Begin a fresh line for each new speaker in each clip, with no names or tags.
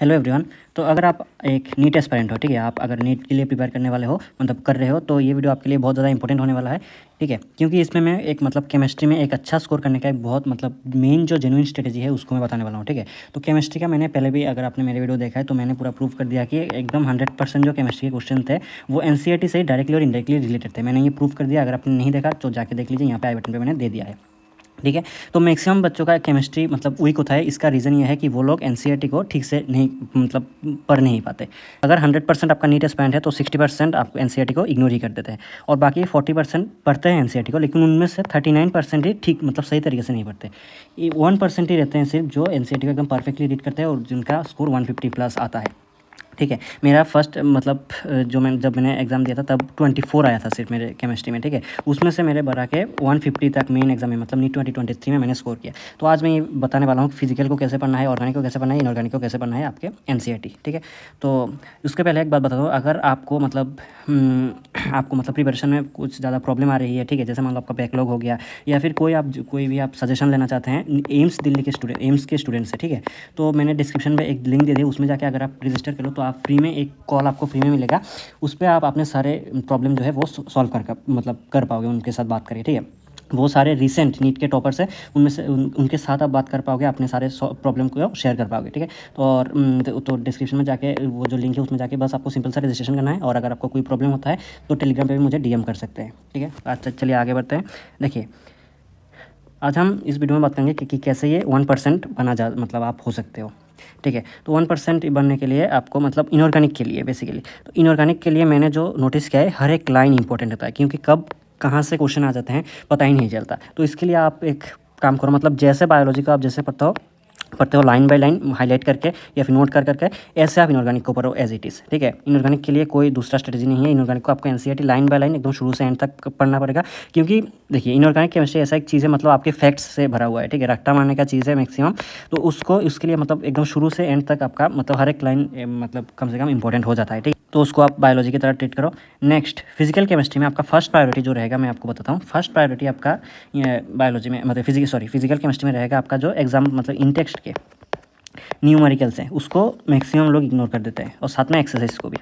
Hello everyone. तो अगर आप एक नीट एस्पायरेंट हो, ठीक है, आप अगर नीट के लिए प्रिपेयर करने वाले हो, मतलब कर रहे हो, तो ये वीडियो आपके लिए बहुत ज़्यादा इंपॉर्टेंट होने वाला है, ठीक है। क्योंकि इसमें मैं एक मतलब केमिस्ट्री में एक अच्छा स्कोर करने का एक बहुत मतलब मेन जो जेन्युइन स्ट्रेटेजी है उसको मैं बताने वाला हूँ, ठीक है। तो केमिस्ट्री का मैंने पहले भी, अगर आपने मेरे वीडियो देखा है तो मैंने पूरा प्रूव कर दिया कि एकदम 100% जो केमिस्ट्री के क्वेश्चन थे वो एनसीईआरटी से डायरेक्टली और इनडायरेक्टली रिलेटेड थे। मैंने ये प्रूव कर दिया। अगर आपने नहीं देखा तो जाके देख लीजिए, यहाँ पे आई बटन पे मैंने दे दिया है, ठीक है। तो मैक्सिमम बच्चों का केमिस्ट्री मतलब वीक होता है। इसका रीज़न ये है कि वो लोग एनसीईआरटी को ठीक से नहीं मतलब पढ़ नहीं पाते। अगर 100% आपका नीट एस्पायरेंट है तो 60% आप एनसीईआरटी को इग्नोर ही कर देते हैं, और बाकी 40% पढ़ते हैं एनसीईआरटी को, लेकिन उनमें से 39% ही ठीक मतलब सही तरीके से नहीं पढ़ते। ये 1% ही रहते हैं सिर्फ जो एनसीईआरटी को एकदम परफेक्टली रीड करते हैं और जिनका स्कोर 150+ आता है, ठीक है। मेरा फर्स्ट मतलब जो जब मैंने एग्ज़ाम दिया था तब 24 आया था सिर्फ मेरे केमिस्ट्री में, ठीक है। उसमें से मेरे बढ़ा के 150 तक मेन एग्जाम में मतलब नीट 2023 में मैंने स्कोर किया। तो आज मैं ये बताने वाला हूँ फिजिकल को कैसे पढ़ना है, ऑर्गेनिक को कैसे पढ़ना है, इनऑर्गेनिक को कैसे पढ़ना है आपके एनसीईआरटी, ठीक है। तो उसके पहले एक बात बता दूँ, अगर आपको मतलब आपको मतलब प्रिपरेशन में कुछ ज़्यादा प्रॉब्लम आ रही है, ठीक है, जैसे मान लो आपका बैकलॉग हो गया, या फिर कोई भी आप सजेशन लेना चाहते हैं एम्स दिल्ली के एम्स के स्टूडेंट से, ठीक है, तो मैंने डिस्क्रिप्शन में एक लिंक दे दिया, उसमें जाके अगर आप रजिस्टर करो तो आप फ्री में एक कॉल आपको फ्री में मिलेगा। उस पर आप अपने सारे प्रॉब्लम जो है वो सॉल्व कर पाओगे, उनके साथ बात करिए, ठीक है। वो सारे रिसेंट नीट के टॉपर्स हैं, उनमें से उनके साथ आप बात कर पाओगे, अपने सारे प्रॉब्लम को शेयर कर पाओगे, ठीक है। तो और तो डिस्क्रिप्शन में जाके वो जो लिंक है उसमें जाके बस आपको सिंपल सा रजिस्ट्रेशन करना है, और अगर आपको कोई प्रॉब्लम होता है तो टेलीग्राम पे भी मुझे डीएम कर सकते हैं, ठीक है। अच्छा, चलिए आगे बढ़ते हैं। देखिए, आज हम इस वीडियो में बात करेंगे कि कैसे ये 1% बना जा मतलब आप हो सकते हो, ठीक है। तो 1% बनने के लिए आपको मतलब इनऑर्गेनिक के लिए बेसिकली, तो इनऑर्गेनिक के लिए मैंने जो नोटिस किया है, हर एक लाइन इंपॉर्टेंट होता है, क्योंकि कब कहाँ से क्वेश्चन आ जाते हैं पता ही नहीं चलता। तो इसके लिए आप एक काम करो, मतलब जैसे बायोलॉजी का आप जैसे पढ़ते हो लाइन बाय लाइन हाईलाइट करके या फिर नोट कर करके, ऐसे आप इनऑर्गेनिक को पढ़ो एज इट इज़, ठीक है। इनऑर्गेनिक के लिए कोई दूसरा स्ट्रेटजी नहीं है। इनऑर्गेनिक को आपको एनसीईआरटी लाइन बाय लाइन एकदम शुरू से एंड तक पढ़ना पड़ेगा, क्योंकि देखिए इनऑर्गेनिक केमिस्ट्री ऐसा एक चीज़ है, मतलब आपके फैक्ट्स से भरा हुआ है, ठीक है, रट्टा मारने का चीज़ है मैक्सिमम। तो उसको उसके लिए मतलब एकदम शुरू से एंड तक आपका मतलब हर एक लाइन मतलब कम से कम इंपॉर्टेंट हो जाता है, ठीक है। तो उसको आप बायोलॉजी की तरह ट्रीट करो। नेक्स्ट, फिजिकल केमिस्ट्री में आपका फर्स्ट प्रायोरिटी जो रहेगा मैं आपको बताता हूँ। फर्स्ट प्रायोरिटी आपका बायोलॉजी में मतलब फिजिकल केमिस्ट्री में रहेगा आपका जो एग्जाम मतलब इन टेक्स्ट के न्यूमेरिकल्स हैं उसको मैक्सिमम लोग इग्नोर कर देते हैं, और साथ में एक्सरसाइज को भी,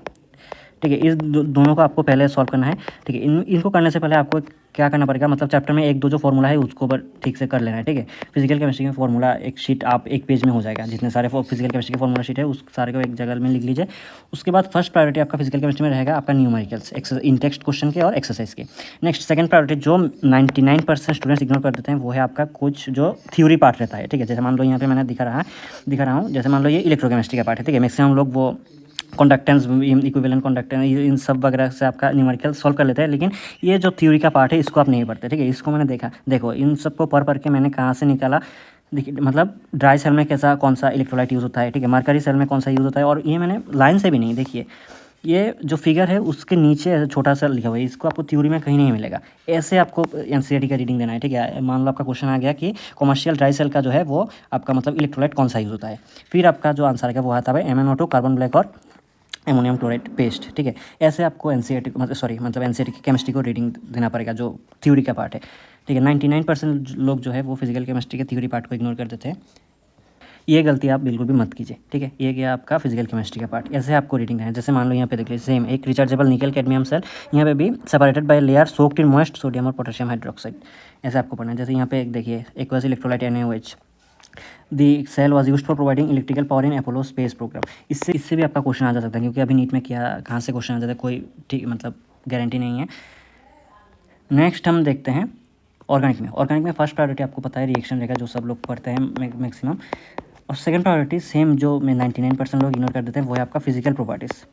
ठीक है। इस दोनों को आपको पहले सॉल्व करना है, ठीक है। इनको करने से पहले आपको क्या करना पड़ेगा, मतलब चैप्टर में एक दो जो फॉर्मूला है उसको ठीक से कर लेना है, ठीक है। फिजिकल केमिस्ट्री का फॉर्मूला एक शीट आप एक पेज में हो जाएगा, जितने सारे फिजिकल केमिस्ट्री के फॉर्मूला शीट है उस सारे को एक जगह में लिख लीजिए। उसके बाद फर्स्ट प्रायोरिटी आपका फिजिकल केमिस्ट्री में रहेगा आपका न्यूमेरिकल्स इन टेक्स्ट क्वेश्चन के और एक्सरसाइज के। नेक्स्ट, सेकंड प्रायोरिटी जो 99% स्टूडेंट्स इग्नोर कर देते हैं वो है आपका कुछ जो थ्योरी पार्ट रहता है, ठीक है। जैसे मान लो यहाँ पे मैंने दिखा रहा हूँ, जैसे मान लो ये इलेक्ट्रोकेमिस्ट्री का पार्ट है, ठीक है। मैक्सिमम लोग वो कंडक्टेंस, इक्विवेलेंट कंडक्टेंस, इन सब वगैरह से आपका न्यूमेरिकल सॉल्व कर लेते हैं, लेकिन ये जो थ्योरी का पार्ट है इसको आप नहीं पढ़ते, ठीक है। इसको मैंने देखो इन सबको पढ़ के मैंने कहाँ से निकाला। देखिए मतलब ड्राई सेल में कौन सा इलेक्ट्रोलाइट यूज़ होता है, ठीक है, मरकरी सेल में कौन सा यूज़ होता है, और ये मैंने लाइन से भी नहीं, देखिए ये जो फिगर है उसके नीचे ऐसे छोटा सा लिखा हुआ है, इसको आपको थ्योरी में कहीं नहीं मिलेगा। ऐसे आपको एनसीईआरटी का रीडिंग देना है, ठीक है। मान लो आपका क्वेश्चन आ गया कि कमर्शियल ड्राई सेल का जो है वो आपका मतलब इलेक्ट्रोलाइट कौन सा यूज़ होता है, फिर आपका जो आंसर है वो आता है MnO2 कार्बन ब्लैक और एमोनियम क्लोराइड पेस्ट, ठीक है। ऐसे आपको एनसीईआरटी मतलब एनसीईआरटी की केमिस्ट्री को रीडिंग देना पड़ेगा जो थ्योरी का पार्ट है, ठीक है। 99% लोग जो है वो फिजिकल केमिस्ट्री के थ्योरी पार्ट को इग्नोर कर देते हैं। ये गलती आप बिल्कुल भी मत कीजिए, ठीक है। ये गया आपका फिजिकल केमिस्ट्री का पार्ट। ऐसे आपको रीडिंग है, जैसे मान लो यहाँ पे देख लीजिए, सेम एक रिचार्जेबल निकल कैडमियम सेल, यहाँ पे भी separated by layer soaked in moist sodium और पोटेशियम हाइड्रोक्साइड, ऐसे आपको पढ़ना है। जैसे यहाँ पे एक देखिए aqueous electrolyte NaOH, the cell was used for providing electrical power in Apollo space program. इससे भी आपका क्वेश्चन आ जा सकता है, क्योंकि अभी नीट में क्या कहाँ से क्वेश्चन आ जाता है कोई ठीक मतलब गारंटी नहीं है। नेक्स्ट हम देखते हैं ऑर्गेनिक में फर्स्ट प्रायोरिटी आपको पता है रिएक्शन रहेगा, जो सब लोग पढ़ते हैं मैक्सिमम। और सेकंड प्रायोरिटी सेम जो मैं 99% लोग इग्नोर कर देते हैं वो है आपका फिजिकल प्रॉपर्टीज़।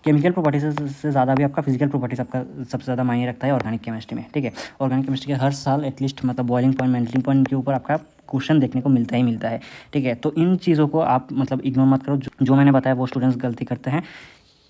केमिकल प्रॉपर्टीज से ज़्यादा भी आपका फिजिकल प्रॉपर्टीज आपका सबसे ज़्यादा मायने रखता है ऑर्गेनिक केमिस्ट्री में, ठीक है। ऑर्गेनिक केमिस्ट्री के हर साल एटलीस्ट मतलब बॉइलिंग पॉइंट मेल्टिंग पॉइंट के ऊपर आपका क्वेश्चन देखने को मिलता ही मिलता है, ठीक है। तो इन चीज़ों को आप मतलब इग्नोर मत करो। जो मैंने बताया वो स्टूडेंट्स गलती करते हैं,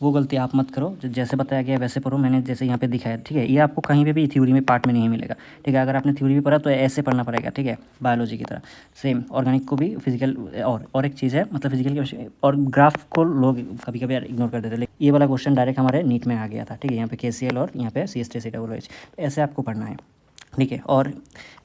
वो गलती आप मत करो। जैसे बताया गया वैसे पढ़ो, मैंने जैसे यहाँ पे दिखाया, ठीक है। ये आपको कहीं पे भी थ्योरी में पार्ट में नहीं मिलेगा, ठीक है। अगर आपने थ्योरी भी पढ़ा तो ऐसे पढ़ना पड़ेगा, ठीक है, बायोलॉजी की तरह। सेम ऑर्गेनिक को भी फिजिकल और एक चीज़ है मतलब फिजिकल केमिस्ट्री और ग्राफ को लोग कभी कभी इग्नोर कर देते हैं। ये वाला क्वेश्चन डायरेक्ट हमारे नीट में आ गया था, ठीक है। यहाँ पे KCl और यहाँ पे CH3COOH, तो ऐसे आपको पढ़ना है। ठीक है। और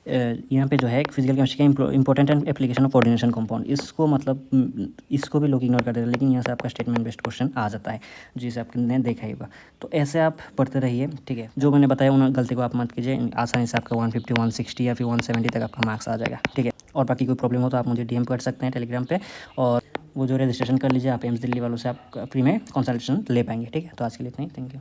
यहाँ पे जो है फिजिकल केमिस्ट्री का important and application of coordination compound, इसको मतलब इसको भी लोग इग्नोर कर देते हैं, लेकिन यहाँ से आपका स्टेटमेंट बेस्ड क्वेश्चन आ जाता है, जिसे आपने देखा ही होगा। तो ऐसे आप पढ़ते रहिए, ठीक है। जो मैंने बताया उन गलती को आप मत कीजिए, आसानी से आपका 150, 160 या फिर 170 तक आपका मार्क्स आ जाएगा, ठीक है। और बाकी कोई प्रॉब्लम हो तो आप मुझे DM कर सकते हैं टेलीग्राम पे, और वो जो रजिस्ट्रेशन कर लीजिए आप एम्स दिल्ली वालों से, आप फ्री में कंसल्टेशन ले पाएंगे, ठीक है। तो आज के लिए इतना ही, थैंक यू।